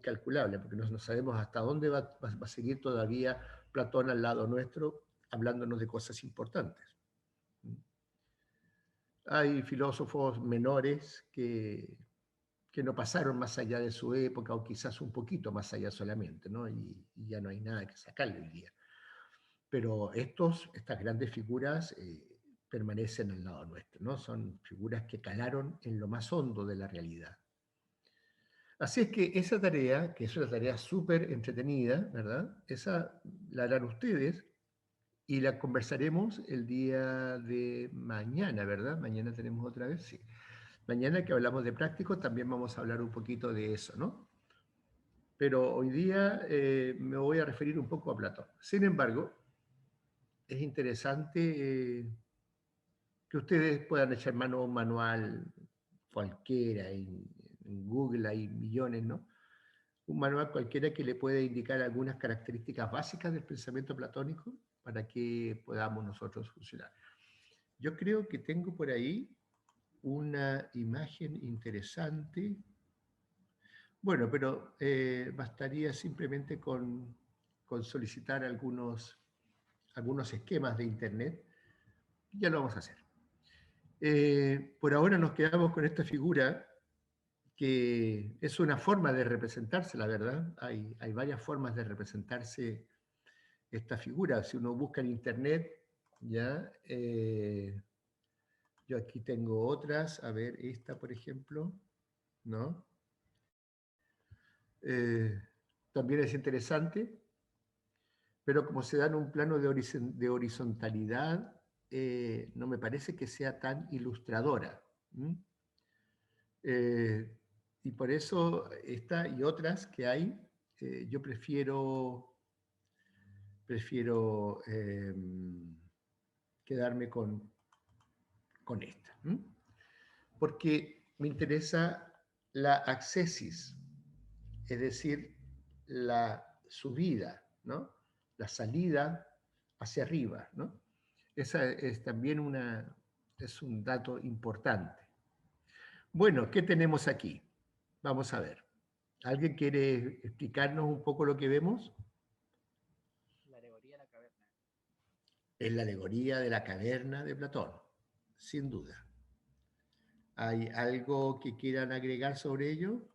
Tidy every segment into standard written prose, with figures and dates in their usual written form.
incalculable, porque no sabemos hasta dónde va a seguir todavía Platón al lado nuestro, hablándonos de cosas importantes. Hay filósofos menores que no pasaron más allá de su época, o quizás un poquito más allá solamente, ¿no? Y ya no hay nada que sacarle hoy día. Pero estas grandes figuras permanecen al lado nuestro, ¿no? Son figuras que calaron en lo más hondo de la realidad. Así es que esa tarea, que es una tarea súper entretenida, ¿verdad? Esa la harán ustedes y la conversaremos el día de mañana, ¿verdad? Mañana tenemos otra vez, sí. Mañana que hablamos de prácticos también vamos a hablar un poquito de eso, ¿no? Pero hoy día me voy a referir un poco a Platón. Sin embargo, es interesante que ustedes puedan echar mano a un manual cualquiera, en Google hay millones, ¿no? Un manual cualquiera que le pueda indicar algunas características básicas del pensamiento platónico para que podamos nosotros funcionar. Yo creo que tengo por ahí una imagen interesante. Bueno, pero bastaría simplemente con solicitar algunos esquemas de Internet. Ya lo vamos a hacer. Por ahora nos quedamos con esta figura, que es una forma de representarse, la verdad. Hay varias formas de representarse esta figura. Si uno busca en Internet, ¿ya? Yo aquí tengo otras. A ver, esta, por ejemplo, ¿no? También es interesante, pero como se da en un plano de horizontalidad, no me parece que sea tan ilustradora. Y por eso esta y otras que hay, yo prefiero quedarme con esta. Porque me interesa la accesis, es decir, la subida, ¿no? La salida hacia arriba, ¿no? Esa es también es un dato importante. Bueno, ¿qué tenemos aquí? Vamos a ver. ¿Alguien quiere explicarnos un poco lo que vemos? La alegoría de la caverna. Es la alegoría de la caverna de Platón, sin duda. ¿Hay algo que quieran agregar sobre ello?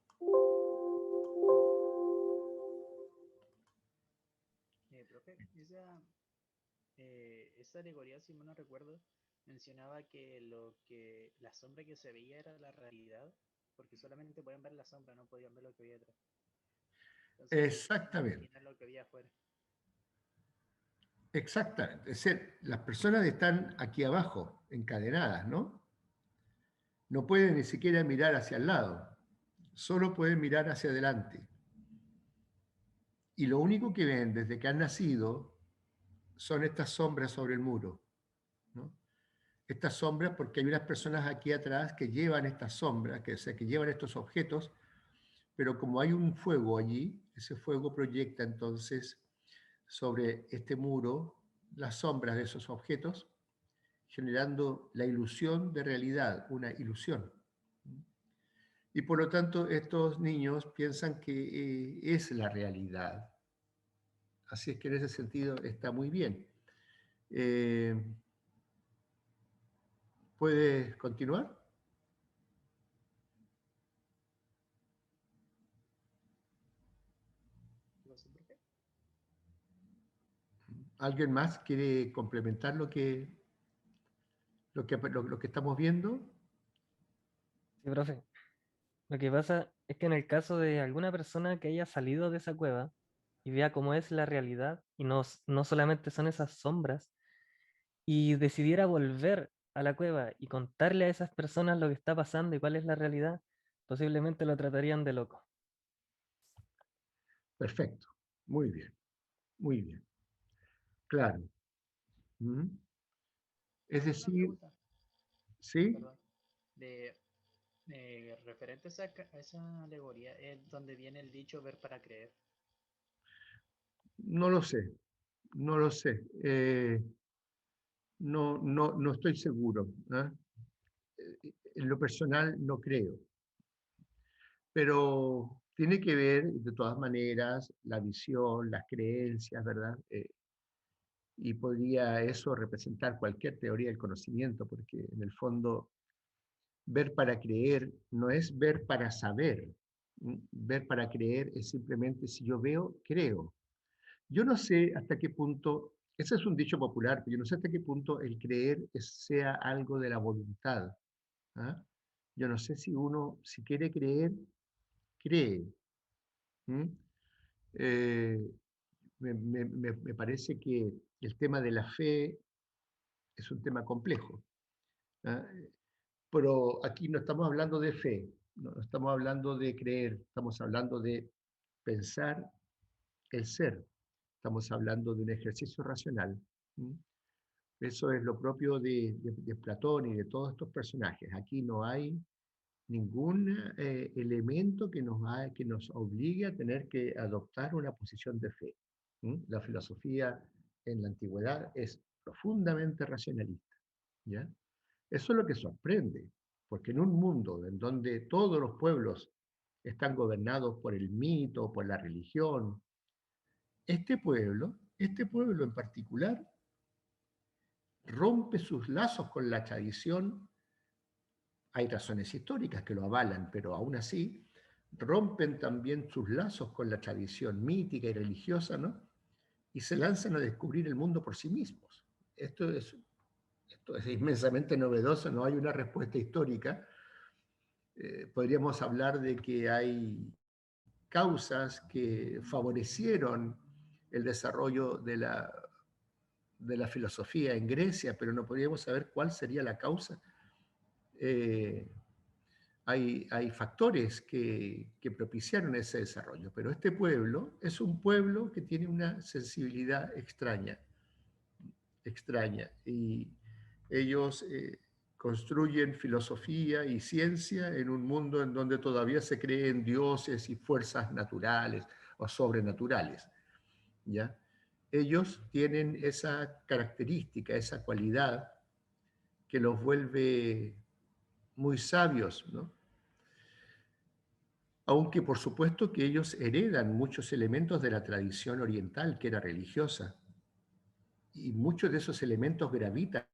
Profe, esa alegoría, si mal no recuerdo, mencionaba que la sombra que se veía era la realidad, porque solamente podían ver la sombra, no podían ver lo que había detrás. Entonces no podían Exactamente, imaginar lo que había afuera. exactamente. Es decir, las personas están aquí abajo, encadenadas, ¿no? No pueden ni siquiera mirar hacia el lado, solo pueden mirar hacia adelante. Y lo único que ven desde que han nacido son estas sombras sobre el muro, ¿no? Estas sombras, porque hay unas personas aquí atrás que llevan estas sombras, o sea, que llevan estos objetos, pero como hay un fuego allí, ese fuego proyecta entonces sobre este muro las sombras de esos objetos, generando la ilusión de realidad, una ilusión. Y por lo tanto, estos niños piensan que es la realidad. Así es que en ese sentido está muy bien. ¿Puedes continuar? ¿Qué pasó, profe? ¿Alguien más quiere complementar lo que estamos viendo? Sí, profe. Lo que pasa es que en el caso de alguna persona que haya salido de esa cueva y vea cómo es la realidad y no solamente son esas sombras, y decidiera volver a la cueva y contarle a esas personas lo que está pasando y cuál es la realidad, posiblemente lo tratarían de loco. Perfecto. Muy bien. Muy bien. Claro. ¿Mm? Es Profe, una decir, pregunta, ¿sí? perdón. De, referente a a esa alegoría, es donde viene el dicho ver para creer. No lo sé. No lo sé. No estoy seguro, ¿eh? En lo personal no creo. Pero tiene que ver, de todas maneras, la visión, las creencias, ¿verdad? Y podría eso representar cualquier teoría del conocimiento, porque en el fondo ver para creer no es ver para saber. Ver para creer es simplemente si yo veo, creo. Yo no sé hasta qué punto, ese es un dicho popular, pero yo no sé hasta qué punto el creer sea algo de la voluntad. ¿Ah? Yo no sé si uno, si quiere creer, cree. ¿Mm? Eh, me parece que el tema de la fe es un tema complejo. ¿Ah? Pero aquí no estamos hablando de fe, no estamos hablando de creer, estamos hablando de pensar el ser, estamos hablando de un ejercicio racional. ¿Mm? Eso es lo propio de Platón y de todos estos personajes. Aquí no hay ningún elemento que nos obligue a tener que adoptar una posición de fe. La filosofía en la antigüedad es profundamente racionalista. ¿Ya? Eso es lo que sorprende, porque en un mundo en donde todos los pueblos están gobernados por el mito, por la religión, este pueblo en particular, rompe sus lazos con la tradición. Hay razones históricas que lo avalan, pero aún así rompen también sus lazos con la tradición mítica y religiosa, ¿no? Y se lanzan a descubrir el mundo por sí mismos. Esto es, esto es inmensamente novedoso, no hay una respuesta histórica. Podríamos hablar de que hay causas que favorecieron el desarrollo de la filosofía en Grecia, pero no podríamos saber cuál sería la causa. Eh, hay factores que propiciaron ese desarrollo, pero este pueblo es un pueblo que tiene una sensibilidad extraña, extraña, y ellos construyen filosofía y ciencia en un mundo en donde todavía se creen dioses y fuerzas naturales o sobrenaturales, ¿ya? Ellos tienen esa característica, esa cualidad que los vuelve muy sabios, ¿no? Aunque por supuesto que ellos heredan muchos elementos de la tradición oriental, que era religiosa, y muchos de esos elementos gravitan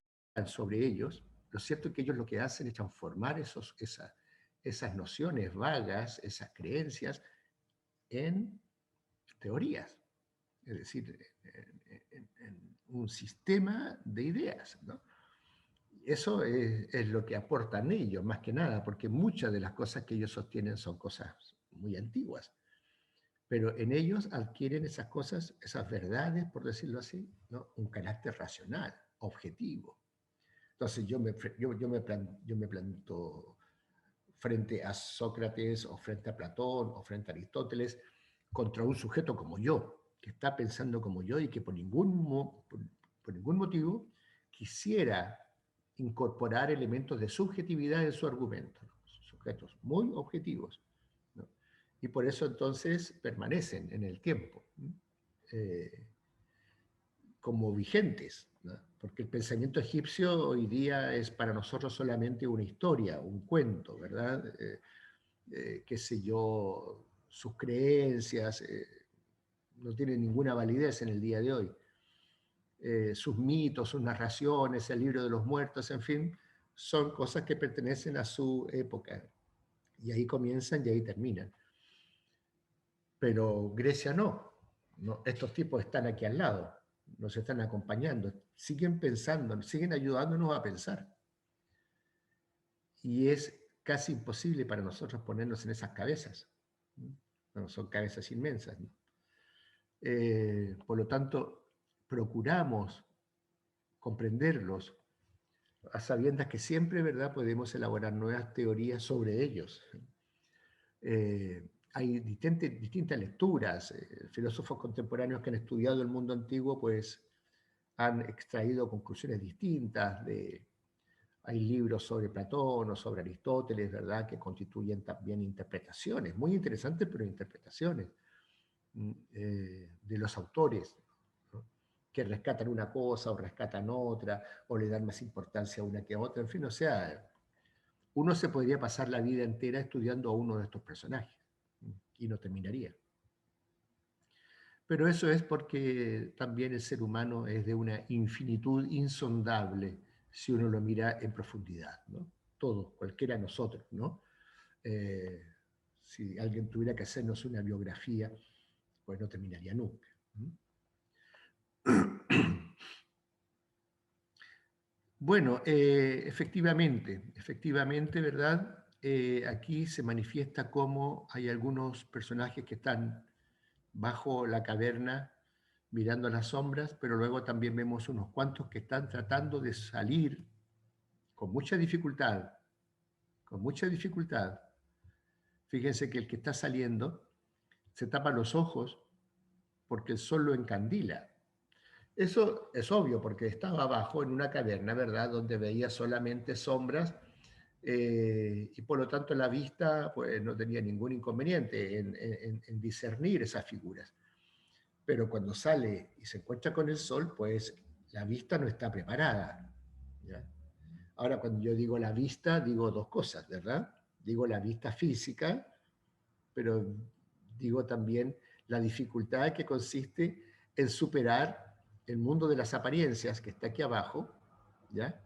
sobre ellos. Lo cierto es que ellos lo que hacen es transformar esas nociones vagas, esas creencias, en teorías, es decir, en un sistema de ideas, ¿no? Eso es lo que aportan ellos, más que nada, porque muchas de las cosas que ellos sostienen son cosas muy antiguas, pero en ellos adquieren esas cosas, esas verdades, por decirlo así, ¿no? Un carácter racional, objetivo. Entonces yo me planto frente a Sócrates o frente a Platón o frente a Aristóteles contra un sujeto como yo, que está pensando como yo y que por ningún motivo quisiera incorporar elementos de subjetividad en su argumento, ¿no? Sujetos muy objetivos, ¿no? Y por eso entonces permanecen en el tiempo, ¿no? eh, como vigentes, ¿no? Porque el pensamiento egipcio hoy día es para nosotros solamente una historia, un cuento, ¿verdad? Qué sé yo, sus creencias no tienen ninguna validez en el día de hoy. Sus mitos, sus narraciones, el libro de los muertos, en fin, son cosas que pertenecen a su época. Y ahí comienzan y ahí terminan. Pero Grecia no. Estos tipos están aquí al lado, nos están acompañando, siguen pensando, siguen ayudándonos a pensar. Y es casi imposible para nosotros ponernos en esas cabezas. Bueno, son cabezas inmensas, ¿no? Por lo tanto, procuramos comprenderlos a sabiendas que siempre, ¿verdad?, podemos elaborar nuevas teorías sobre ellos. Hay distintas lecturas. Filósofos contemporáneos que han estudiado el mundo antiguo, pues, han extraído conclusiones distintas. Hay libros sobre Platón o sobre Aristóteles, ¿verdad?, que constituyen también interpretaciones, muy interesantes, pero interpretaciones de los autores, ¿no? Que rescatan una cosa o rescatan otra, o le dan más importancia a una que a otra, en fin, o sea, uno se podría pasar la vida entera estudiando a uno de estos personajes. y no terminaría. Pero eso es porque también el ser humano es de una infinitud insondable si uno lo mira en profundidad, ¿no? Todos, cualquiera de nosotros, ¿no? Si alguien tuviera que hacernos una biografía, pues no terminaría nunca. Bueno, efectivamente, ¿verdad? Aquí se manifiesta cómo hay algunos personajes que están bajo la caverna mirando las sombras, pero luego también vemos unos cuantos que están tratando de salir con mucha dificultad, con mucha dificultad. Fíjense que el que está saliendo se tapa los ojos porque el sol lo encandila. Eso es obvio porque estaba abajo en una caverna, ¿verdad? Donde veía solamente sombras y por lo tanto la vista pues, no tenía ningún inconveniente en discernir esas figuras. Pero cuando sale y se encuentra con el sol, pues la vista no está preparada, ¿ya? Ahora, cuando yo digo la vista, digo dos cosas, ¿verdad? Digo la vista física, pero digo también la dificultad que consiste en superar el mundo de las apariencias que está aquí abajo, ¿ya?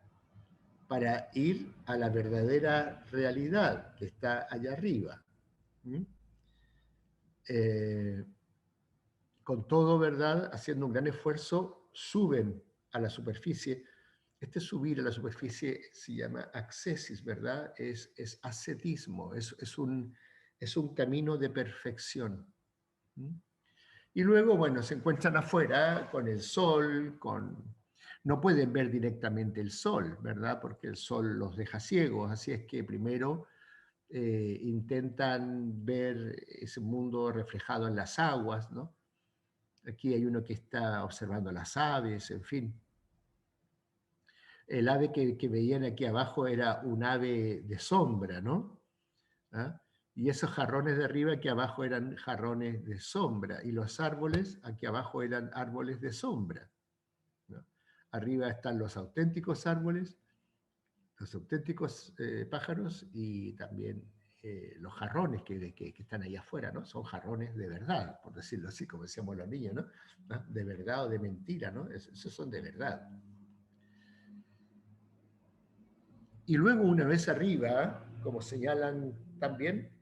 Para ir a la verdadera realidad que está allá arriba. Con todo, ¿verdad? Haciendo un gran esfuerzo, suben a la superficie. Este subir a la superficie se llama ascesis, ¿verdad? Es ascetismo, es un camino de perfección. Y luego, bueno, se encuentran afuera con el sol, no pueden ver directamente el sol, ¿verdad? Porque el sol los deja ciegos, así es que primero intentan ver ese mundo reflejado en las aguas, ¿no? Aquí hay uno que está observando las aves, en fin. El ave que veían aquí abajo era un ave de sombra, ¿no? ¿Ah? Y esos jarrones de arriba aquí abajo eran jarrones de sombra, y los árboles aquí abajo eran árboles de sombra, ¿no? Arriba están los auténticos árboles, los auténticos pájaros, y también los jarrones que están ahí afuera, ¿no? Son jarrones de verdad, por decirlo así, como decíamos los niños, ¿no? ¿Ah? De verdad o de mentira, ¿no? Esos son de verdad. Y luego una vez arriba, como señalan también,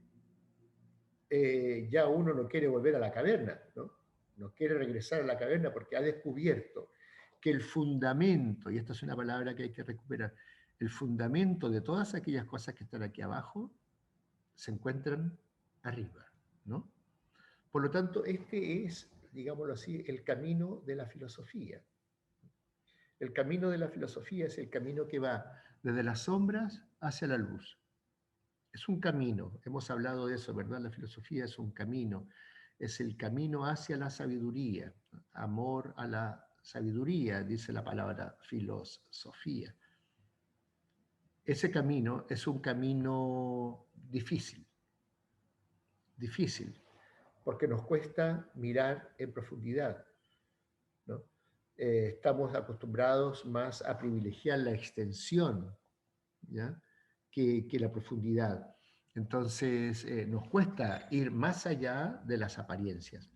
ya uno no quiere volver a la caverna, ¿no? No quiere regresar a la caverna porque ha descubierto que el fundamento, y esta es una palabra que hay que recuperar, el fundamento de todas aquellas cosas que están aquí abajo se encuentran arriba, ¿no? Por lo tanto, este es, digámoslo así, el camino de la filosofía. El camino de la filosofía es el camino que va desde las sombras hacia la luz. Es un camino, hemos hablado de eso, ¿verdad? La filosofía es un camino, es el camino hacia la sabiduría, amor a la sabiduría, dice la palabra filosofía. Ese camino es un camino difícil, porque nos cuesta mirar en profundidad, ¿no? Estamos acostumbrados más a privilegiar la extensión, ¿ya? que la profundidad. Entonces, nos cuesta ir más allá de las apariencias.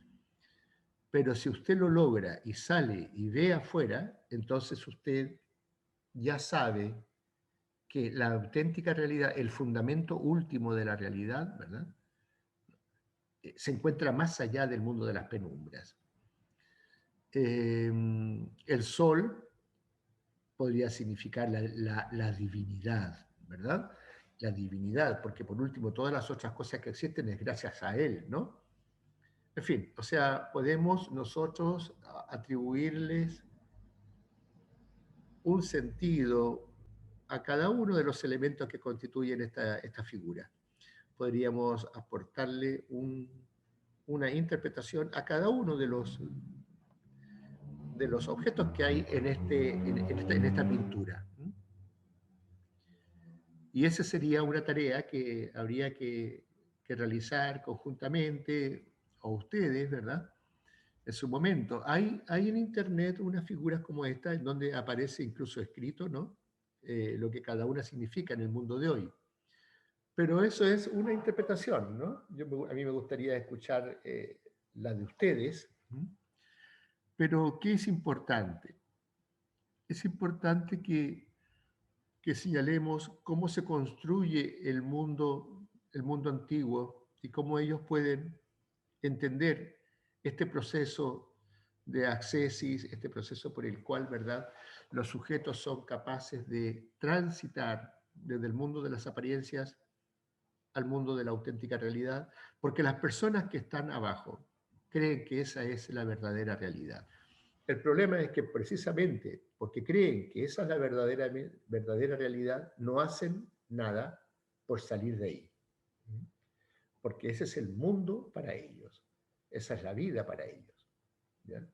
Pero si usted lo logra y sale y ve afuera, entonces usted ya sabe que la auténtica realidad, el fundamento último de la realidad, ¿verdad? Se encuentra más allá del mundo de las penumbras. El sol podría significar la divinidad, ¿verdad? La divinidad, porque por último todas las otras cosas que existen es gracias a él, ¿no? En fin, o sea, podemos nosotros atribuirles un sentido a cada uno de los elementos que constituyen esta figura. Podríamos aportarle una interpretación a cada uno de los objetos que hay en esta pintura. Y esa sería una tarea que habría que realizar conjuntamente, o ustedes, ¿verdad? En su momento. Hay en internet unas figuras como esta, en donde aparece incluso escrito, ¿no? Lo que cada una significa en el mundo de hoy. Pero eso es una interpretación, ¿no? A mí me gustaría escuchar la de ustedes. Pero, ¿qué es importante? Es importante que señalemos cómo se construye el mundo antiguo y cómo ellos pueden entender este proceso de accessis, este proceso por el cual, ¿verdad?, los sujetos son capaces de transitar desde el mundo de las apariencias al mundo de la auténtica realidad, porque las personas que están abajo creen que esa es la verdadera realidad. El problema es que precisamente porque creen que esa es la verdadera realidad, no hacen nada por salir de ahí. Porque ese es el mundo para ellos. Esa es la vida para ellos. ¿Ya?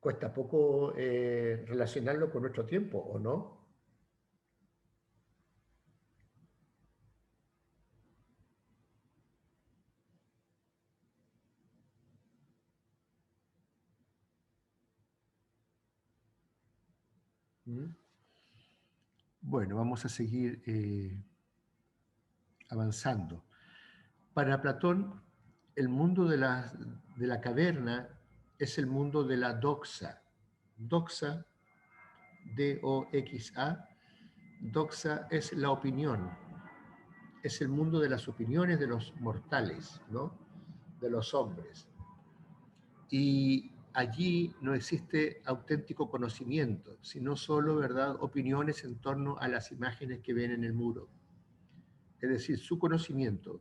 Cuesta poco relacionarlo con nuestro tiempo, ¿o no? Bueno, vamos a seguir avanzando. Para Platón, el mundo de la caverna es el mundo de la doxa. Doxa, D-O-X-A, doxa es la opinión, es el mundo de las opiniones de los mortales, ¿no? De los hombres. Y allí no existe auténtico conocimiento, sino solo, ¿verdad?, opiniones en torno a las imágenes que ven en el muro. Es decir, su conocimiento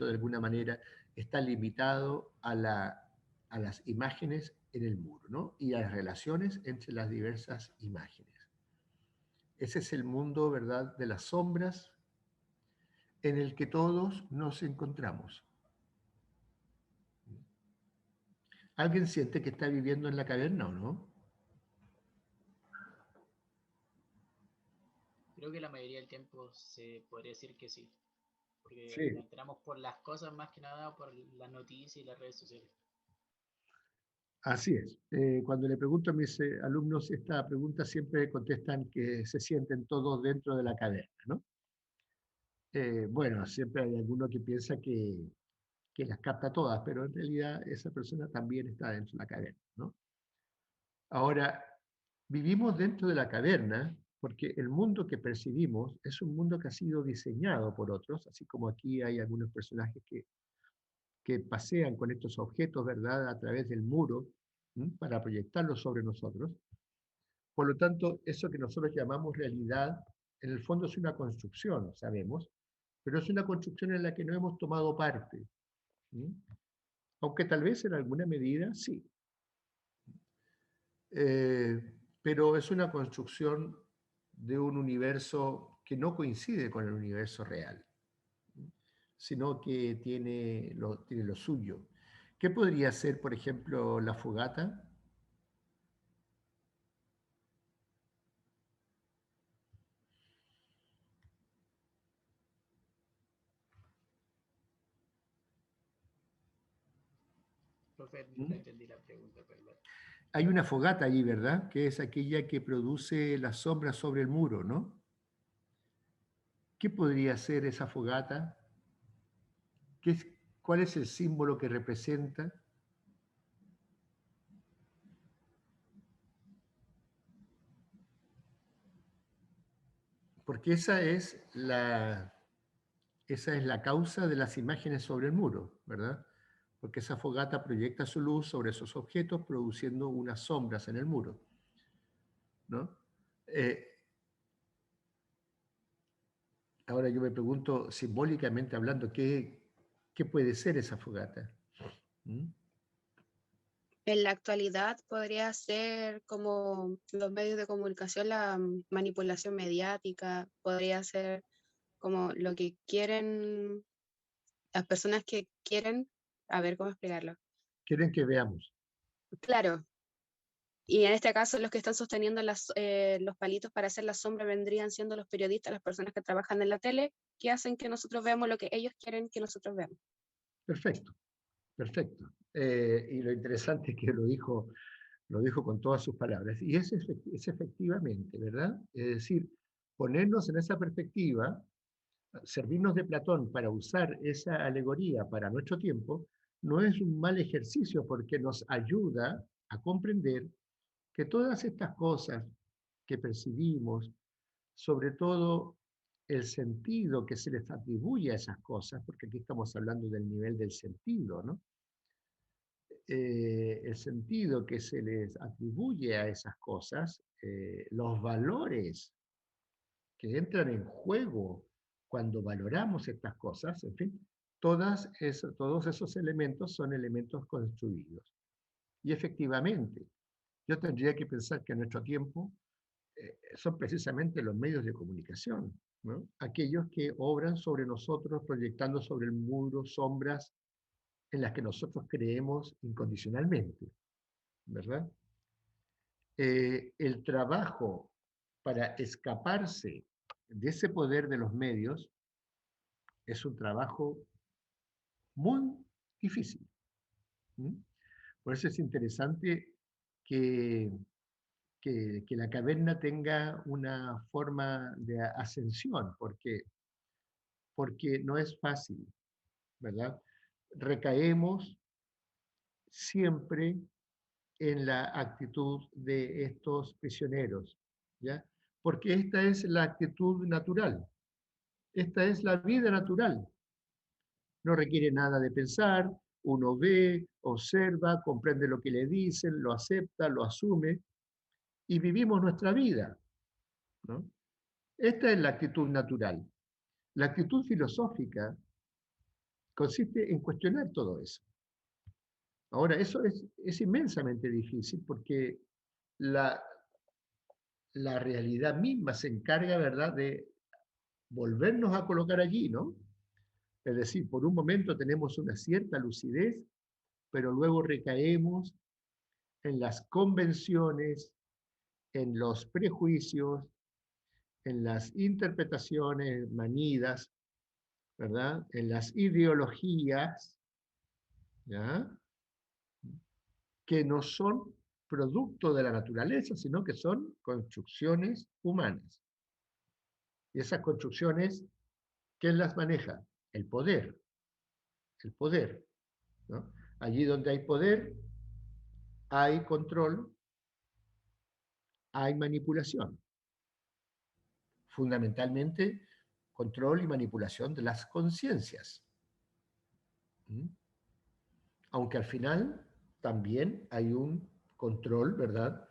de alguna manera está limitado a las imágenes en el muro, ¿no? Y a las relaciones entre las diversas imágenes. Ese es el mundo, ¿verdad?, de las sombras en el que todos nos encontramos. ¿Alguien siente que está viviendo en la caverna o no? Creo que la mayoría del tiempo se podría decir que sí. Porque Sí, nos enteramos por las cosas más que nada por las noticias y las redes sociales. así es. Cuando le pregunto a mis alumnos esta pregunta, siempre contestan que se sienten todos dentro de la caverna, ¿no? Bueno, siempre hay alguno que piensa que las capta todas, pero en realidad esa persona también está dentro de la caverna, ¿no? Ahora, vivimos dentro de la caverna porque el mundo que percibimos es un mundo que ha sido diseñado por otros, así como aquí hay algunos personajes que pasean con estos objetos, ¿verdad?, a través del muro, para proyectarlos sobre nosotros. Por lo tanto, eso que nosotros llamamos realidad, en el fondo es una construcción, sabemos, pero es una construcción en la que no hemos tomado parte. Aunque tal vez en alguna medida sí. Pero es una construcción de un universo que no coincide con el universo real, sino que tiene lo suyo. ¿Qué podría ser, por ejemplo, la fogata? Profe, no ¿Mm? entendí la pregunta, perdón. Hay una fogata allí, ¿verdad? Que es aquella que produce las sombras sobre el muro, ¿no? ¿Qué podría ser esa fogata? ¿Cuál es el símbolo que representa? Porque esa es la causa de las imágenes sobre el muro, ¿verdad? Porque esa fogata proyecta su luz sobre esos objetos, produciendo unas sombras en el muro, ¿no? Ahora yo me pregunto, simbólicamente hablando, ¿qué puede ser esa fogata? ¿Mm? En la actualidad podría ser como los medios de comunicación, la manipulación mediática, podría ser como lo que quieren, las personas que quieren, a ver cómo explicarlo. Quieren que veamos. Claro, y en este caso los que están sosteniendo los palitos para hacer la sombra vendrían siendo los periodistas, las personas que trabajan en la tele, que hacen que nosotros veamos lo que ellos quieren que nosotros veamos. Perfecto, perfecto. Y lo interesante es que lo dijo Lo dijo con todas sus palabras. Y es efectivamente, ¿verdad? Es decir, ponernos en esa perspectiva, servirnos de Platón para usar esa alegoría para nuestro tiempo, no es un mal ejercicio porque nos ayuda a comprender que todas estas cosas que percibimos, sobre todo el sentido que se les atribuye a esas cosas, porque aquí estamos hablando del nivel del sentido, ¿no? El sentido que se les atribuye a esas cosas, los valores que entran en juego cuando valoramos estas cosas, en fin, todos esos elementos son elementos construidos. Y efectivamente, yo tendría que pensar que en nuestro tiempo son precisamente los medios de comunicación, ¿no? Aquellos que obran sobre nosotros, proyectando sobre el muro sombras en las que nosotros creemos incondicionalmente, ¿verdad? El trabajo para escaparse de ese poder de los medios es un trabajo muy difícil. ¿Mm? Por eso es interesante que, que la caverna tenga una forma de ascensión, porque no es fácil, ¿verdad? Recaemos siempre en la actitud de estos prisioneros, ¿ya? Porque esta es la actitud natural, esta es la vida natural. No requiere nada de pensar, uno ve, observa, comprende lo que le dicen, lo acepta, lo asume y vivimos nuestra vida, ¿no? Esta es la actitud natural. La actitud filosófica consiste en cuestionar todo eso. Ahora, eso es inmensamente difícil porque la, la realidad misma se encarga, ¿verdad?, de volvernos a colocar allí, ¿no? Es decir, por un momento tenemos una cierta lucidez, pero luego recaemos en las convenciones, en los prejuicios, en las interpretaciones manidas, ¿verdad? En las ideologías, ¿ya? Que no son producto de la naturaleza, sino que son construcciones humanas. Y esas construcciones, ¿quién las maneja? El poder. El poder, ¿no? Allí donde hay poder, hay control, hay manipulación. Fundamentalmente, control y manipulación de las conciencias. ¿Mm? Aunque al final también hay un control, ¿verdad?,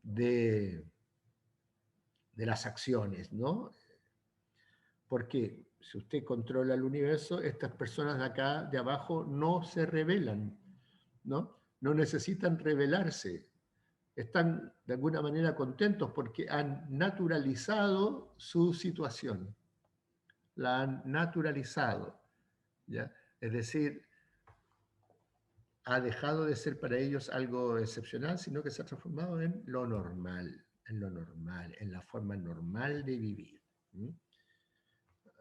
de las acciones, ¿no? Porque si usted controla el universo, estas personas de acá, de abajo, no se rebelan, ¿no? No necesitan rebelarse. Están de alguna manera contentos porque han naturalizado su situación. La han naturalizado, ¿ya? Es decir, ha dejado de ser para ellos algo excepcional, sino que se ha transformado en lo normal, en la forma normal de vivir. ¿Mm?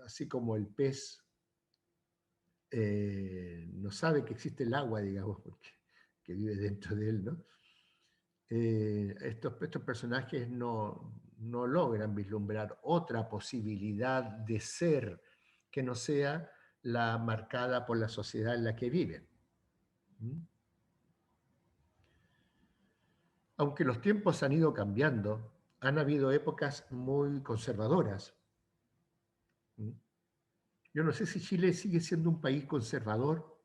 Así como el pez no sabe que existe el agua, digamos, porque que vive dentro de él, ¿no? Estos personajes no logran vislumbrar otra posibilidad de ser que no sea la marcada por la sociedad en la que viven. ¿Mm? Aunque los tiempos han ido cambiando, han habido épocas muy conservadoras. ¿Mm? Yo no sé si Chile sigue siendo un país conservador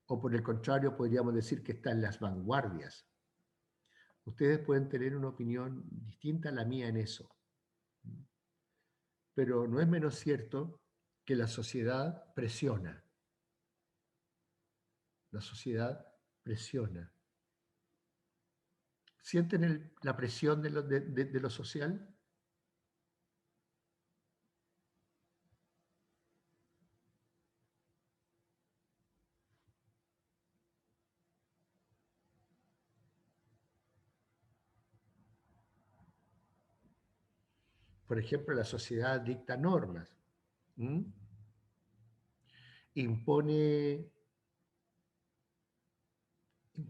o por el contrario podríamos decir que está en las vanguardias. Ustedes pueden tener una opinión distinta a la mía en eso. Pero no es menos cierto que la sociedad presiona. La sociedad presiona. ¿Sienten la presión de lo social? Por ejemplo, la sociedad dicta normas. ¿Mm? Impone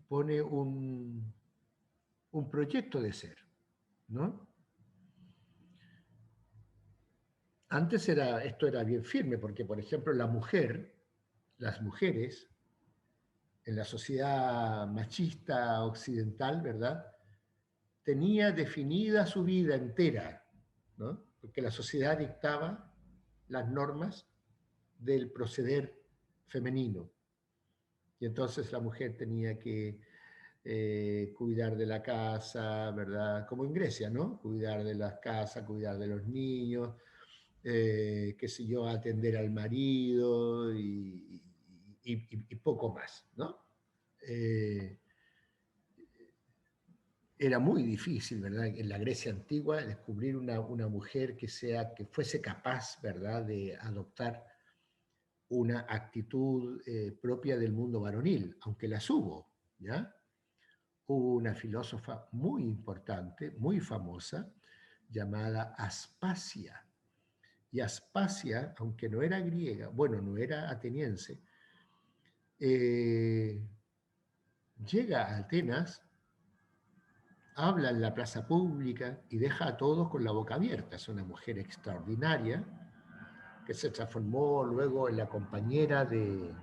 pone un proyecto de ser, ¿no? Antes esto era bien firme, porque, por ejemplo, las mujeres, en la sociedad machista occidental, ¿verdad?, tenía definida su vida entera, ¿no? Porque la sociedad dictaba las normas del proceder femenino. Y entonces la mujer tenía que cuidar de la casa, ¿verdad? Como en Grecia, ¿no? Cuidar de la casa, cuidar de los niños, qué sé yo, atender al marido y poco más, ¿no? Era muy difícil, ¿verdad? En la Grecia antigua descubrir una mujer que fuese capaz, ¿verdad?, de adoptar una actitud propia del mundo varonil, aunque las hubo, ¿ya? Hubo una filósofa muy importante, muy famosa, llamada Aspasia. Y Aspasia, aunque no era griega, bueno, no era ateniense, llega a Atenas, habla en la plaza pública y deja a todos con la boca abierta. Es una mujer extraordinaria que se transformó luego en la compañera de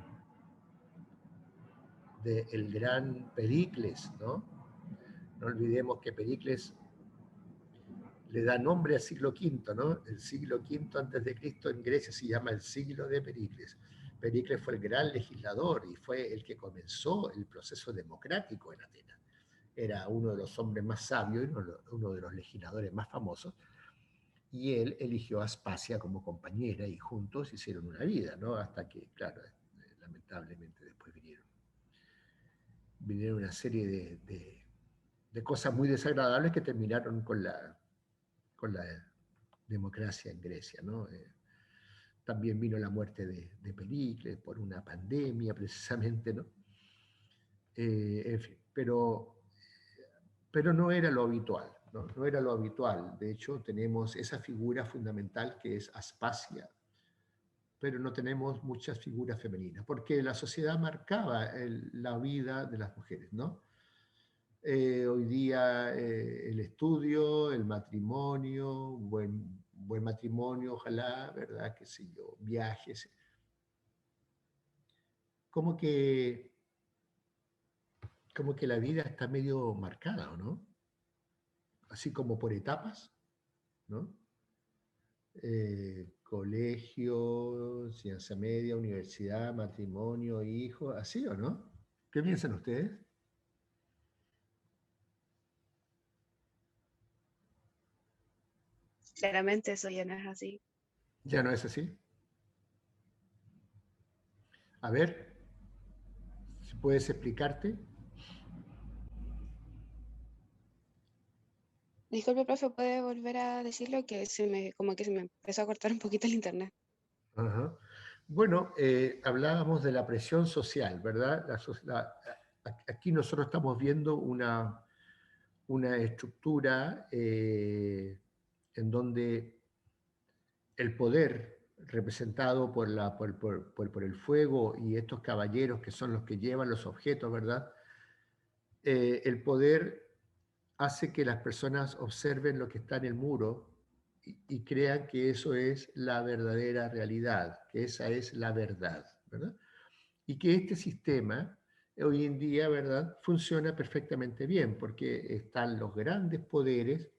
el gran Pericles, ¿no? No olvidemos que Pericles le da nombre al siglo V, ¿no? El siglo V antes de Cristo en Grecia se llama el siglo de Pericles. Pericles fue el gran legislador y fue el que comenzó el proceso democrático en Atenas. Era uno de los hombres más sabios y uno de los legisladores más famosos, y él eligió a Aspasia como compañera y juntos hicieron una vida, ¿no? Hasta que, claro, lamentablemente después vinieron una serie de cosas muy desagradables que terminaron con la democracia en Grecia, ¿no? También vino la muerte de Pericles por una pandemia, precisamente, ¿no? En fin, pero no era lo habitual, ¿no? No era lo habitual. De hecho, tenemos esa figura fundamental que es Aspasia, pero no tenemos muchas figuras femeninas, porque la sociedad marcaba la vida de las mujeres, ¿no? Hoy día el estudio, el matrimonio, buen matrimonio, ojalá, ¿verdad? Qué sé yo, viajes. Como que la vida está medio marcada, ¿o no? Así como por etapas, ¿no? Colegio, ciencia media, universidad, matrimonio, hijos, ¿así o no? ¿Qué piensan ustedes? Claramente eso ya no es así. ¿Ya no es así? A ver, si puedes explicarte. Disculpe, profe, ¿puede volver a decirlo? Que como que se me empezó a cortar un poquito el internet. Ajá. Bueno, hablábamos de la presión social, ¿verdad? Aquí nosotros estamos viendo una estructura en donde el poder representado por el fuego y estos caballeros que son los que llevan los objetos, ¿verdad? El poder hace que las personas observen lo que está en el muro y crean que eso es la verdadera realidad, que esa es la verdad, ¿verdad? Y que este sistema hoy en día, ¿verdad?, funciona perfectamente bien, porque están los grandes poderes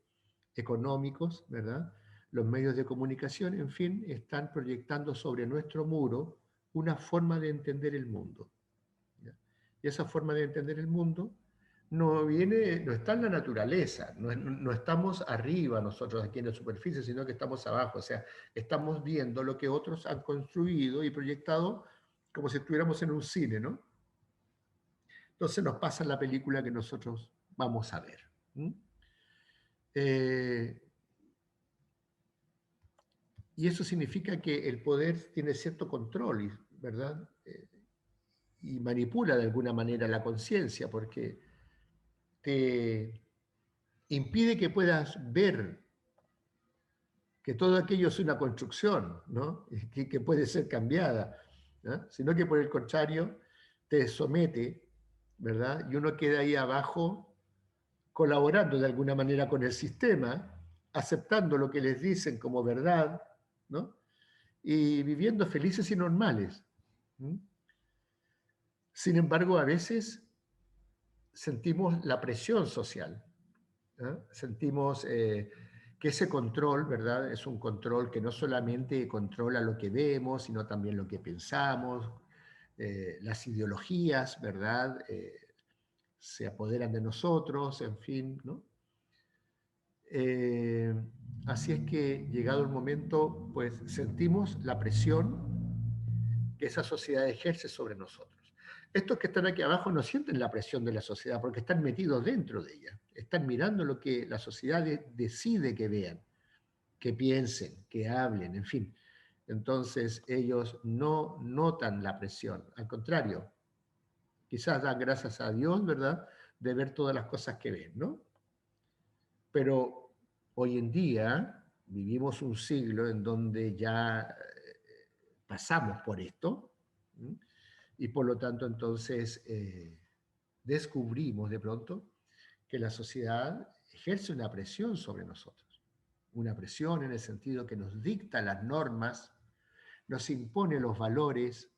económicos, ¿verdad?, los medios de comunicación, en fin, están proyectando sobre nuestro muro una forma de entender el mundo, ¿ya? Y esa forma de entender el mundo no está en la naturaleza, no estamos arriba nosotros aquí en la superficie, sino que estamos abajo, o sea, estamos viendo lo que otros han construido y proyectado como si estuviéramos en un cine, ¿no? Entonces nos pasa la película que nosotros vamos a ver. Y eso significa que el poder tiene cierto control, ¿verdad? Y manipula de alguna manera la conciencia, porque te impide que puedas ver que todo aquello es una construcción, ¿no? Que puede ser cambiada, ¿no? Sino que por el contrario te somete ¿verdad? Y uno queda ahí abajo colaborando de alguna manera con el sistema, aceptando lo que les dicen como verdad, ¿no? Y viviendo felices y normales. Sin embargo, a veces sentimos la presión social, ¿eh? Sentimos que ese control, ¿verdad? Es un control que no solamente controla lo que vemos, sino también lo que pensamos, las ideologías, ¿verdad? Se apoderan de nosotros, en fin, ¿no? Así es que llegado el momento, pues sentimos la presión que esa sociedad ejerce sobre nosotros. Estos que están aquí abajo no sienten la presión de la sociedad porque están metidos dentro de ella. Están mirando lo que la sociedad decide que vean, que piensen, que hablen, en fin. Entonces ellos no notan la presión. Al contrario, quizás dan gracias a Dios, ¿verdad?, de ver todas las cosas que ven, ¿no? Pero hoy en día vivimos un siglo en donde ya pasamos por esto, ¿sí? Y por lo tanto entonces descubrimos de pronto que la sociedad ejerce una presión sobre nosotros, una presión en el sentido que nos dicta las normas, nos impone los valores,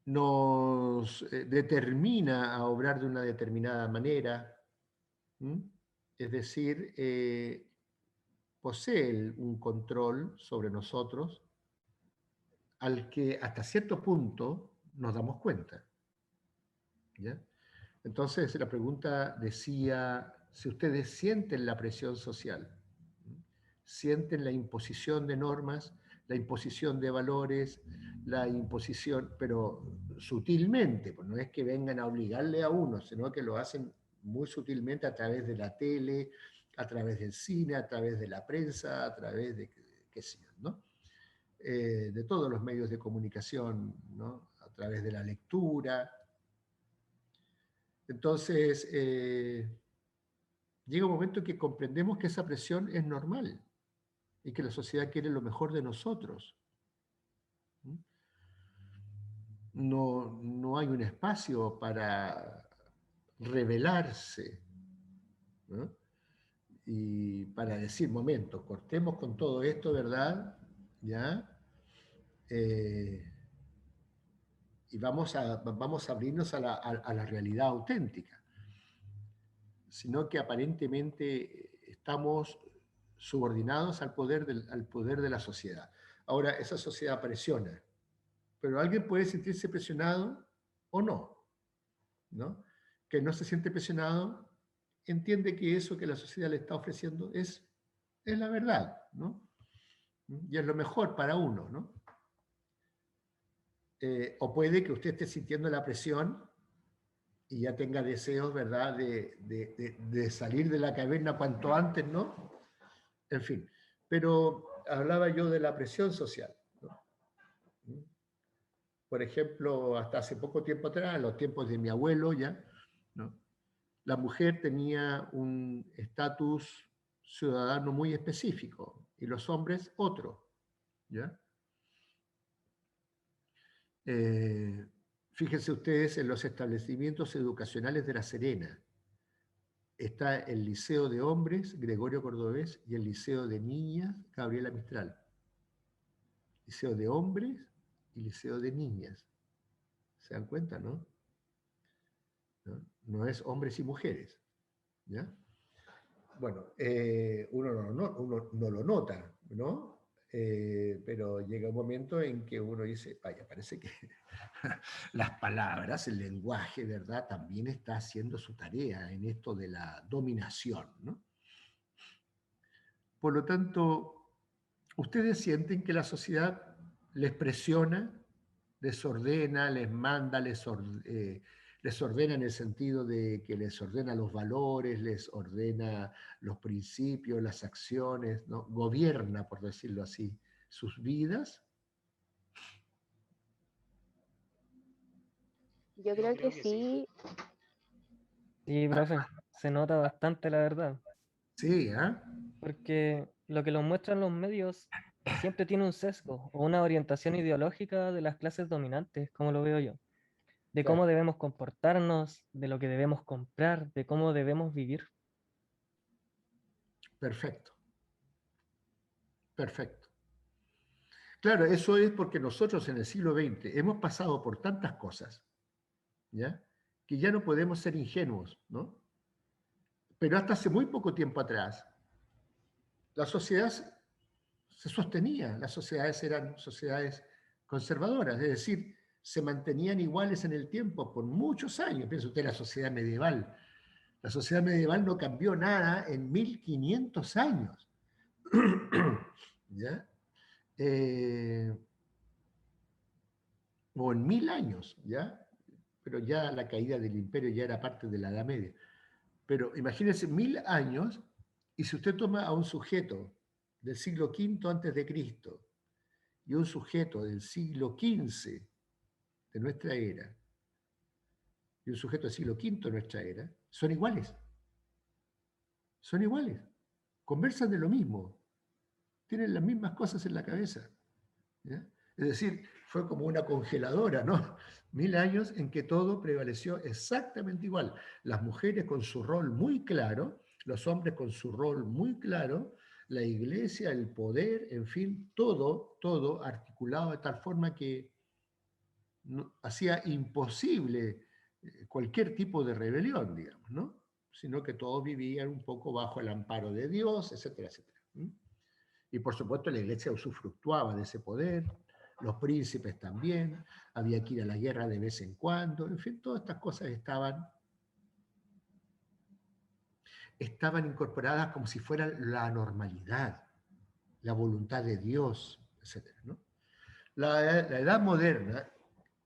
nos determina a obrar de una determinada manera, ¿sí? Es decir, posee un control sobre nosotros al que hasta cierto punto nos damos cuenta, ¿ya? Entonces la pregunta decía si ustedes sienten la presión social, sienten la imposición de normas, la imposición de valores, la imposición, pero sutilmente, pues no es que vengan a obligarle a uno, sino que lo hacen muy sutilmente a través de la tele, a través del cine, a través de la prensa, a través de qué sé yo, ¿no? De todos los medios de comunicación, ¿no? A través de la lectura. Entonces, llega un momento en que comprendemos que esa presión es normal y que la sociedad quiere lo mejor de nosotros. No hay un espacio para rebelarse, ¿no? Y para decir, momento, cortemos con todo esto, ¿verdad? ¿Ya? Y vamos a abrirnos a la realidad auténtica, sino que aparentemente estamos subordinados al poder de la sociedad. Ahora, esa sociedad presiona, pero alguien puede sentirse presionado o no, ¿no? Que no se siente presionado, entiende que eso que la sociedad le está ofreciendo es la verdad, ¿no? Y es lo mejor para uno, ¿no? O puede que usted esté sintiendo la presión y ya tenga deseos, ¿verdad?, de salir de la caverna cuanto antes, ¿no? En fin, pero hablaba yo de la presión social, ¿no? Por ejemplo, hasta hace poco tiempo atrás, en los tiempos de mi abuelo ya, ¿no?, la mujer tenía un estatus ciudadano muy específico y los hombres otro, ¿ya? Fíjense ustedes en los establecimientos educacionales de La Serena. Está el Liceo de Hombres, Gregorio Cordobés, y el Liceo de Niñas, Gabriela Mistral. Liceo de Hombres y Liceo de Niñas. ¿Se dan cuenta, no? No es hombres y mujeres, ¿ya? Bueno, uno no lo nota, ¿no? Pero llega un momento en que uno dice, vaya, parece que las palabras, el lenguaje, ¿verdad?, también está haciendo su tarea en esto de la dominación, ¿no? Por lo tanto, ¿ustedes sienten que la sociedad les presiona, les ordena, les manda, les ordena en el sentido de que les ordena los valores, les ordena los principios, las acciones, ¿no? Gobierna, por decirlo así, sus vidas? Yo Yo creo que creo que sí. sí. Sí, profe, se nota bastante la verdad, Sí, ¿ah? porque lo que nos muestran los medios siempre tiene un sesgo o una orientación ideológica de las clases dominantes, como lo veo yo. de Claro, cómo debemos comportarnos, de lo que debemos comprar, de cómo debemos vivir. perfecto, perfecto. Claro, eso es porque nosotros en el siglo XX hemos pasado por tantas cosas, ¿ya? Que ya no podemos ser ingenuos, ¿no? Pero hasta hace muy poco tiempo atrás, la sociedad se sostenía, las sociedades eran sociedades conservadoras, es decir, se mantenían iguales en el tiempo por muchos años. Piensa usted en la sociedad medieval. La sociedad medieval no cambió nada en 1500 años. ¿Ya? Eh, o en 1000 años, ¿ya? Pero ya la caída del imperio ya era parte de la Edad Media. Pero imagínense 1000 años, y si usted toma a un sujeto del siglo V antes de Cristo y un sujeto del siglo XV de nuestra era y un sujeto del siglo V de nuestra era, son iguales. Son iguales. Conversan de lo mismo. Tienen las mismas cosas en la cabeza. ¿Ya? Es decir, fue como una congeladora, ¿no? 1000 años en que todo prevaleció exactamente igual. Las mujeres con su rol muy claro, los hombres con su rol muy claro, la iglesia, el poder, en fin, todo articulado de tal forma que hacía imposible cualquier tipo de rebelión, digamos, ¿no? Sino que todos vivían un poco bajo el amparo de Dios, etcétera, etcétera. Y por supuesto la iglesia usufructuaba de ese poder, los príncipes también, había que ir a la guerra de vez en cuando, en fin, todas estas cosas estaban incorporadas como si fueran la normalidad, la voluntad de Dios, etcétera, ¿no? La edad moderna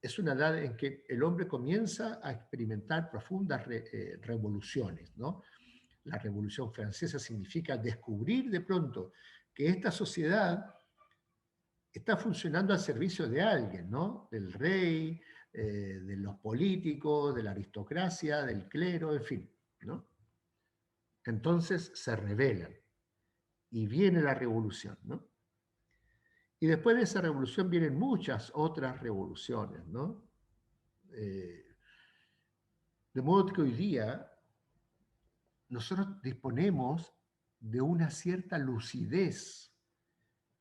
es una edad en que el hombre comienza a experimentar profundas revoluciones, ¿no? La Revolución Francesa significa descubrir de pronto que esta sociedad está funcionando al servicio de alguien, ¿no? Del rey, de los políticos, de la aristocracia, del clero, en fin, ¿no? Entonces se rebelan y viene la revolución, ¿no? Y después de esa revolución vienen muchas otras revoluciones, ¿no? De modo que hoy día nosotros disponemos de una cierta lucidez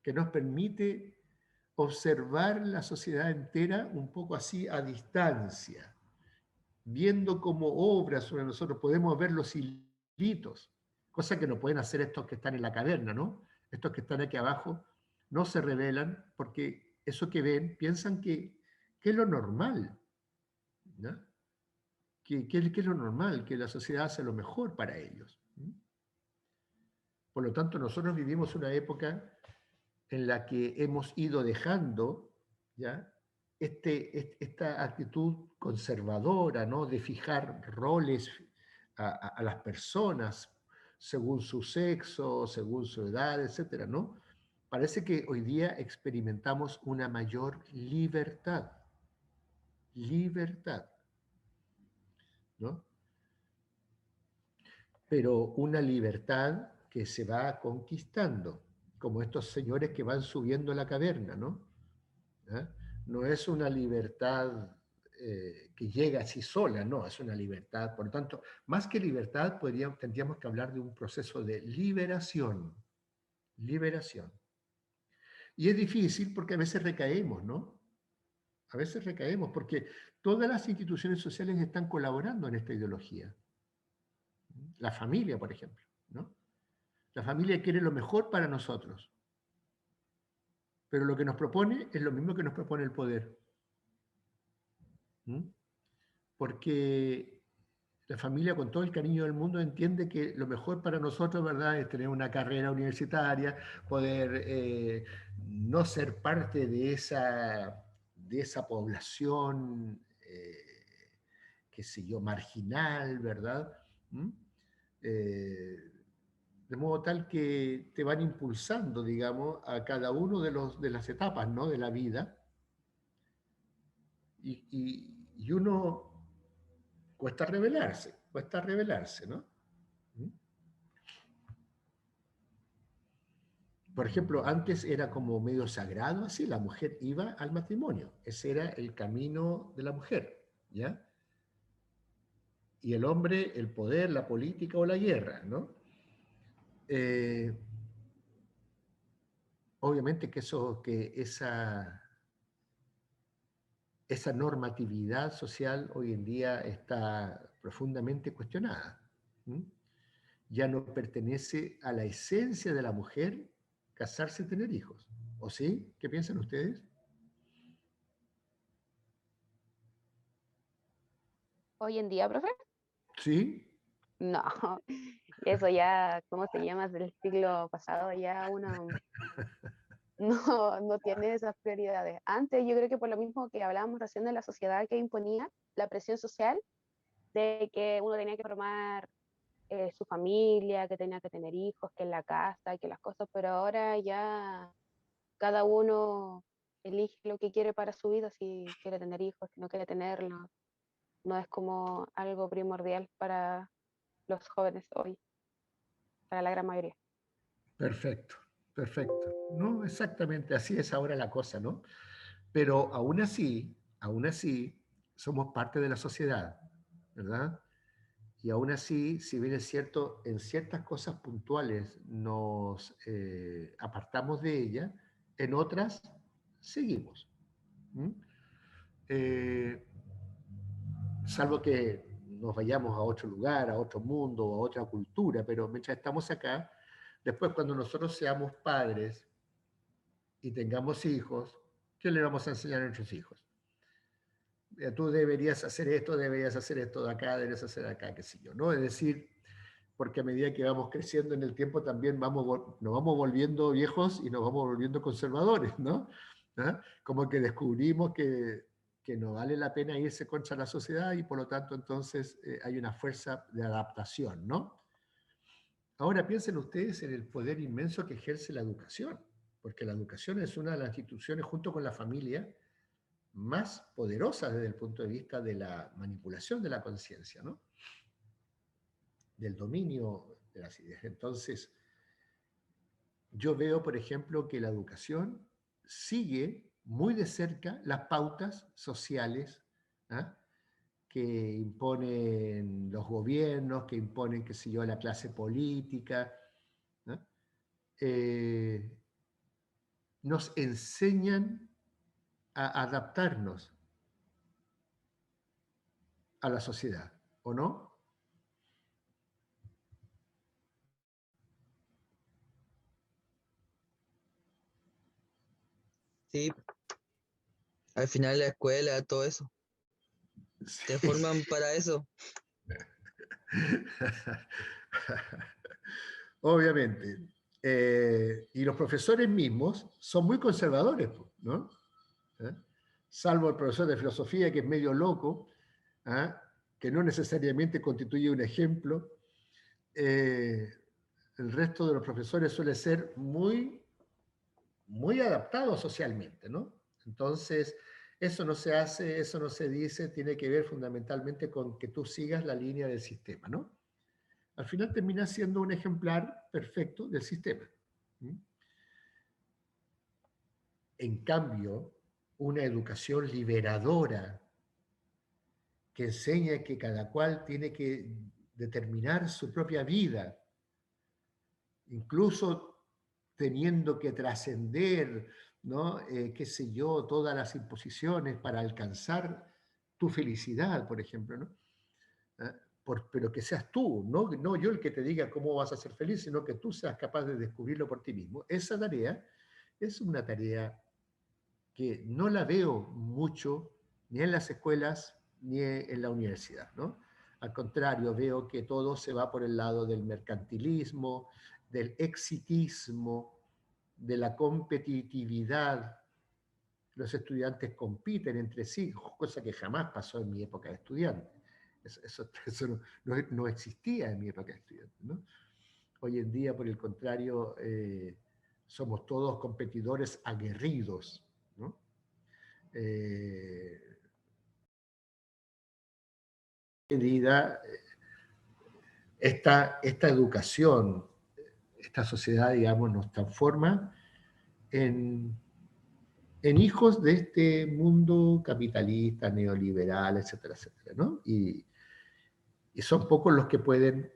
que nos permite observar la sociedad entera un poco así a distancia, viendo cómo obra sobre nosotros, podemos ver los hilitos, cosa que no pueden hacer estos que están en la caverna, ¿no? Estos que están aquí abajo no se revelan porque eso que ven piensan que es lo normal, ¿no? Que es lo normal, que la sociedad hace lo mejor para ellos. Por lo tanto, nosotros vivimos una época en la que hemos ido dejando, ¿ya? Esta actitud conservadora, ¿no? De fijar roles a las personas según su sexo, según su edad, etcétera, ¿no? Parece que hoy día experimentamos una mayor libertad, libertad, ¿no? Pero una libertad que se va conquistando, como estos señores que van subiendo la caverna, ¿no? ¿Ah? No es una libertad que llega así sola, no, es una libertad. Por lo tanto, más que libertad, tendríamos que hablar de un proceso de liberación. Liberación. Y es difícil porque a veces recaemos, ¿no? A veces recaemos porque todas las instituciones sociales están colaborando en esta ideología. La familia, por ejemplo, ¿no? La familia quiere lo mejor para nosotros, pero lo que nos propone es lo mismo que nos propone el poder. Porque la familia, con todo el cariño del mundo, entiende que lo mejor para nosotros, ¿verdad?, es tener una carrera universitaria, poder no ser parte de esa población, qué sé yo, marginal, ¿verdad? De modo tal que te van impulsando, digamos, a cada uno de las etapas, ¿no?, de la vida. Y uno cuesta rebelarse, ¿no? Por ejemplo, antes era como medio sagrado, así, la mujer iba al matrimonio, ese era el camino de la mujer, ¿ya? Y el hombre, el poder, la política o la guerra, ¿no? Obviamente que esa normatividad social hoy en día está profundamente cuestionada. ¿Mm? Ya no pertenece a la esencia de la mujer casarse y tener hijos. ¿O sí? ¿Qué piensan ustedes? Hoy en día, profe, ¿Sí? no, eso ya, ¿cómo se llama? Es del siglo pasado, ya uno no tiene esas prioridades. Antes yo creo que por lo mismo que hablábamos recién de la sociedad que imponía la presión social, de que uno tenía que formar su familia, que tenía que tener hijos, que en la casa, que las cosas, pero ahora ya cada uno elige lo que quiere para su vida, si quiere tener hijos, si no quiere tenerlos. No es como algo primordial para los jóvenes hoy, para la gran mayoría. Perfecto, perfecto. No, exactamente, así es ahora la cosa, ¿no? Pero aún así, somos parte de la sociedad, ¿verdad? Y aún así, si bien es cierto, en ciertas cosas puntuales nos apartamos de ella, en otras seguimos. ¿Mm? Eh, Salvo que nos vayamos a otro lugar, a otro mundo, a otra cultura, pero mientras estamos acá, después cuando nosotros seamos padres y tengamos hijos, ¿qué le vamos a enseñar a nuestros hijos? Tú deberías hacer esto de acá, deberías hacer acá, qué sé yo, ¿no? Es decir, porque a medida que vamos creciendo en el tiempo también nos vamos volviendo viejos y nos vamos volviendo conservadores, ¿no? ¿Ah? Como que descubrimos que no vale la pena irse contra la sociedad y por lo tanto entonces hay una fuerza de adaptación, ¿no? Ahora piensen ustedes en el poder inmenso que ejerce la educación, porque la educación es una de las instituciones junto con la familia más poderosas desde el punto de vista de la manipulación de la conciencia, ¿no? Del dominio de las ideas. Entonces, yo veo, por ejemplo, que la educación sigue muy de cerca las pautas sociales, ¿ah? Que imponen los gobiernos, que imponen, qué sé yo, la clase política, ¿no? Eh, Nos enseñan a adaptarnos a la sociedad, ¿o no? Sí, al final la escuela, todo eso, te Sí. forman para eso. Obviamente. Y los profesores mismos son muy conservadores, ¿no? ¿Eh? Salvo el profesor de filosofía, que es medio loco, ¿ah? Que no necesariamente constituye un ejemplo. El resto de los profesores suele ser muy adaptado socialmente, ¿no? Entonces, eso no se hace, eso no se dice, tiene que ver fundamentalmente con que tú sigas la línea del sistema, ¿no? Al final termina siendo un ejemplar perfecto del sistema. ¿Mm? En cambio, una educación liberadora que enseña que cada cual tiene que determinar su propia vida, incluso teniendo que trascender, ¿no? Qué sé yo, todas las imposiciones para alcanzar tu felicidad, por ejemplo, ¿no? ¿Ah? Pero que seas tú, no yo el que te diga cómo vas a ser feliz, sino que tú seas capaz de descubrirlo por ti mismo. Esa tarea es una tarea que no la veo mucho ni en las escuelas ni en la universidad, ¿no? Al contrario, veo que todo se va por el lado del mercantilismo, del exitismo, de la competitividad. Los estudiantes compiten entre sí, cosa que jamás pasó en mi época de estudiante. Eso no existía en mi época de estudiante, ¿no? Hoy en día, por el contrario, somos todos competidores aguerridos, ¿no? Medida, esta educación, esta sociedad, digamos, nos transforma en en hijos de este mundo capitalista, neoliberal, etcétera, etcétera, ¿no? Y son pocos los que pueden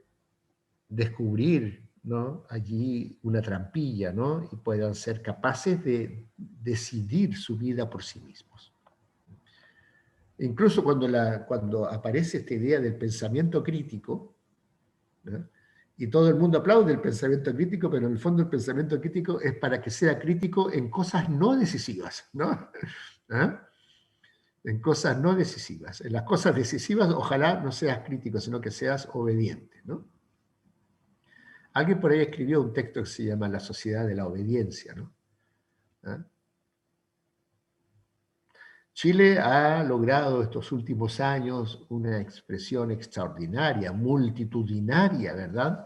descubrir, ¿no?, allí una trampilla, ¿no?, y puedan ser capaces de decidir su vida por sí mismos. Incluso cuando aparece esta idea del pensamiento crítico, ¿no?, y todo el mundo aplaude el pensamiento crítico, pero en el fondo el pensamiento crítico es para que sea crítico en cosas no decisivas, ¿no? ¿Ah? En cosas no decisivas. En las cosas decisivas ojalá no seas crítico, sino que seas obediente, ¿no? Alguien por ahí escribió un texto que se llama La sociedad de la obediencia, ¿no? ¿Ah? Chile ha logrado estos últimos años una expresión extraordinaria, multitudinaria, ¿verdad?,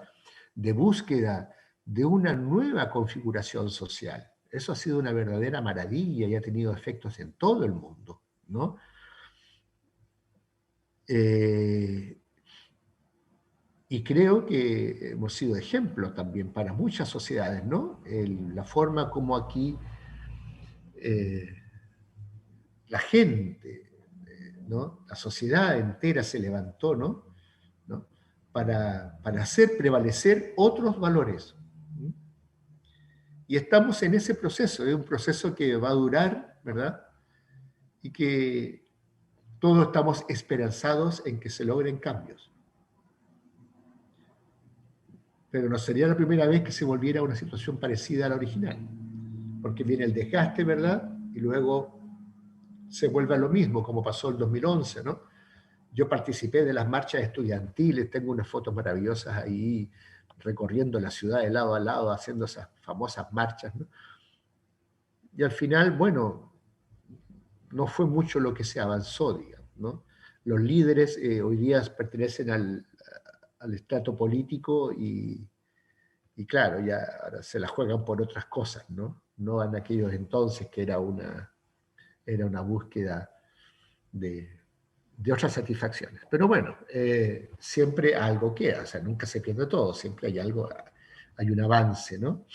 de búsqueda de una nueva configuración social. Eso ha sido una verdadera maravilla y ha tenido efectos en todo el mundo, ¿no? Y creo que hemos sido ejemplos también para muchas sociedades, ¿no? La forma como aquí la gente, ¿no?, la sociedad entera se levantó, ¿no?, para hacer prevalecer otros valores. Y estamos en ese proceso, es un proceso que va a durar, ¿verdad? Y que todos estamos esperanzados en que se logren cambios. Pero no sería la primera vez que se volviera a una situación parecida a la original, porque viene el desgaste, ¿verdad? Y luego se vuelve a lo mismo, como pasó en 2011, ¿no? Yo participé de las marchas estudiantiles, tengo unas fotos maravillosas ahí, recorriendo la ciudad de lado a lado, haciendo esas famosas marchas, ¿no? Y al final, bueno, no fue mucho lo que se avanzó, digamos, ¿no? Los líderes hoy día pertenecen al estrato político y claro, ya ahora se la juegan por otras cosas, ¿no? No en aquellos entonces que era una búsqueda de otras satisfacciones. Pero bueno, siempre algo queda, o sea, nunca se pierde todo, siempre hay algo, hay un avance, ¿no?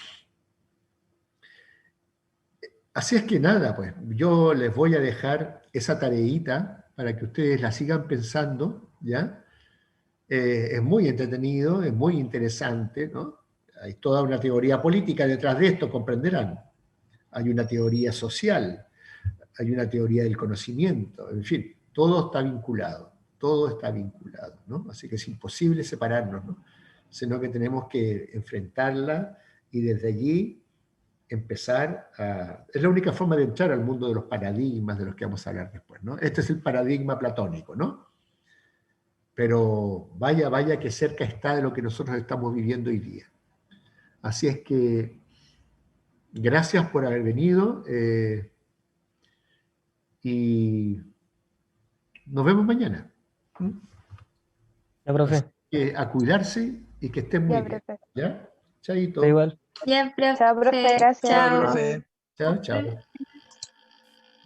Así es que nada, pues yo les voy a dejar esa tareita para que ustedes la sigan pensando, ¿ya? Es muy entretenido, es muy interesante, ¿no? Hay toda una teoría política detrás de esto, comprenderán. Hay una teoría social, hay una teoría del conocimiento, en fin, todo está vinculado, ¿no? Así que es imposible separarnos, ¿no? Sino que tenemos que enfrentarla y desde allí empezar a... Es la única forma de entrar al mundo de los paradigmas de los que vamos a hablar después, ¿no? Este es el paradigma platónico, ¿no? Pero vaya que cerca está de lo que nosotros estamos viviendo hoy día. Así es que gracias por haber venido y nos vemos mañana. Ya, profe. Así que a cuidarse y que estén muy Ya, bien. profe. ¿Ya? Chaito. Da igual. Ya, profe. Chao, profe, gracias. Chao, Chao. profe. Chao, chao.